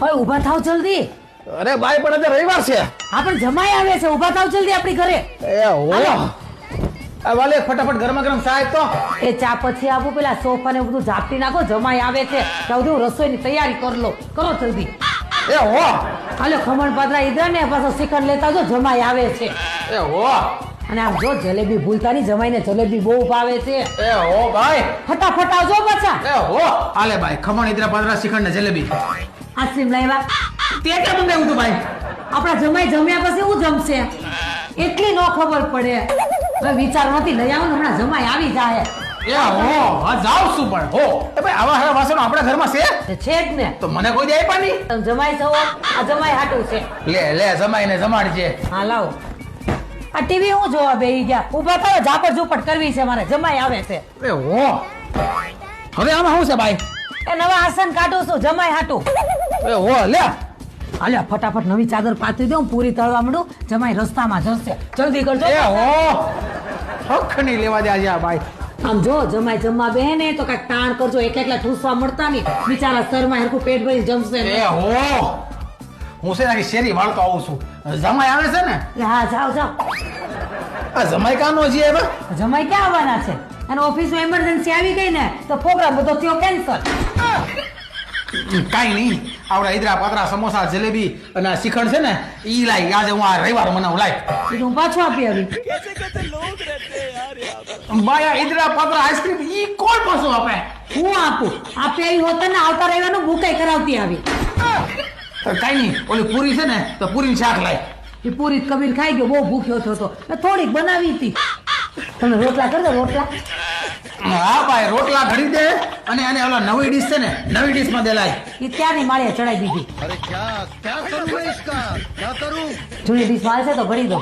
હવે ઊભા થાવ જલ્દી. અરે ભાઈ પણ આજે રવિવાર છે. હા પણ જમાઈ આવે છે, ઊભા થાવ જલ્દી આપણી ઘરે. એ હો આ વાલે ફટાફટ ગરમા ગરમ ચા તો. એ ચા પછી આપું, પેલા સોફા ને બધું ઝાપટી નાખો, જમાઈ આવે છે. ત્યાં સુધી હું રસોઈની તૈયારી કરી લો. કરો જલ્દી. એ હો હાલો ખમણ પાત્રા ઈધર ને પાછો શ્રીખંડ લેતા આવજો, જમાઈ આવે છે. એ હો અને આમ જો જલેબી ભૂલતા નહીં, જમાઈને જલેબી બહુ ભાવે છે. એ હો ભાઈ. ફટાફટ આવજો પાછા. એ હો આલે ભાઈ ખમણ ઇદરા પાદરા શ્રીખંડ ને જલેબી. આઈસ્ક્રીમ લાવ્યા. તે ક્યાં મંગાવ્યું તું ભાઈ? આપણા જમાઈ જમ્યા પછી હું જમશે એટલી નો ખબર પડે. હવે વિચાર નથી લઈ આવું ને, હમણાં જમાઈ આવી જાય. એ હો હા જાવ શું પણ હો એ ભાઈ આવા હારા વાસણો આપણા ઘરમાં છે તે છે જ ને. તો મને કોઈ દે આપ્યા નહીં. તમે જમાઈ છો, આ જમાઈ હાટું છે. લે જમાઈને જમાડજે. હા લાવો. આ ટીવી હું જોવા બેહી ગયા. ઊભા થાવ, ઝાપટ ઝૂપટ કરવી છે મારે, જમાઈ આવે છે. એ હો હવે આમાં શું છે ભાઈ? એ નવા આસન કાઢું છું જમાઈ હાટું. એ હો લે હાલ્યા ફટાફટ નવી ચાદર પાથરી દઉં, પૂરી તળવા માંડું. જમાઈ રસ્તામાં જશે, જલ્દી કરજો. એ હો હખ નહીં લેવા દે આજે આ ભાઈ. આમ જો જમાઈ જમવા બેહે ને તો કાંઈક તાણ કરજો, એકલા ઠૂસવા મળતા નહીં. બિચારા શરમાં હરખું પેટ ભરી જમશે ને. એ હો હું છે ને શેરી વાળતો આવું છું. જમાઈ આવે છે ને? હા જાઓ જાઓ. આ જમાઈ કાનો છે એમાં? જમાઈ ક્યાં આવવાના છે? અને ઓફિસમાં ઇમરજન્સી આવી ગઈ ને તો પ્રોગ્રામ બધો થયો કેન્સલ. કાઈ નહીં આવડા ઈદરા પાત્રા સમોસા જલેબી અને આ શ્રીખંડ છે ને ઈ લાઈ આજે હું આ રવિવાર મનાવું લાઈ. એટલે હું પાછો આપી આવી. બાયા ઈદરા પાત્રા આઈસ્ક્રીમ ઈ કોણ પાછું આપે? હું આપું? આપી આવી હોત ને આવતા રવિવારનું ભૂકાઈ કરાવતી આવી. કાઈ નહીં ઓલી પૂરી છે ને તો પૂરી શાક લાઈ. એ પૂરી કબીર ખાઈ ગયો, બહુ ભૂખ્યો થયો તો થોડીક બનાવી હતી. તમે રોટલા કરી દો રોટલા. હા ભાઈ રોટલા ઘડી દે અને અને ઓલા નવી ડીશ છે ને નવી ડીશ માં દે લાઈ. એ ત્યાંની માળીએ ચડાવી દીધી. अरे क्या क्या करूं मैं इसका क्या करूं? જૂની ડીશ માં છે તો ભરી દો.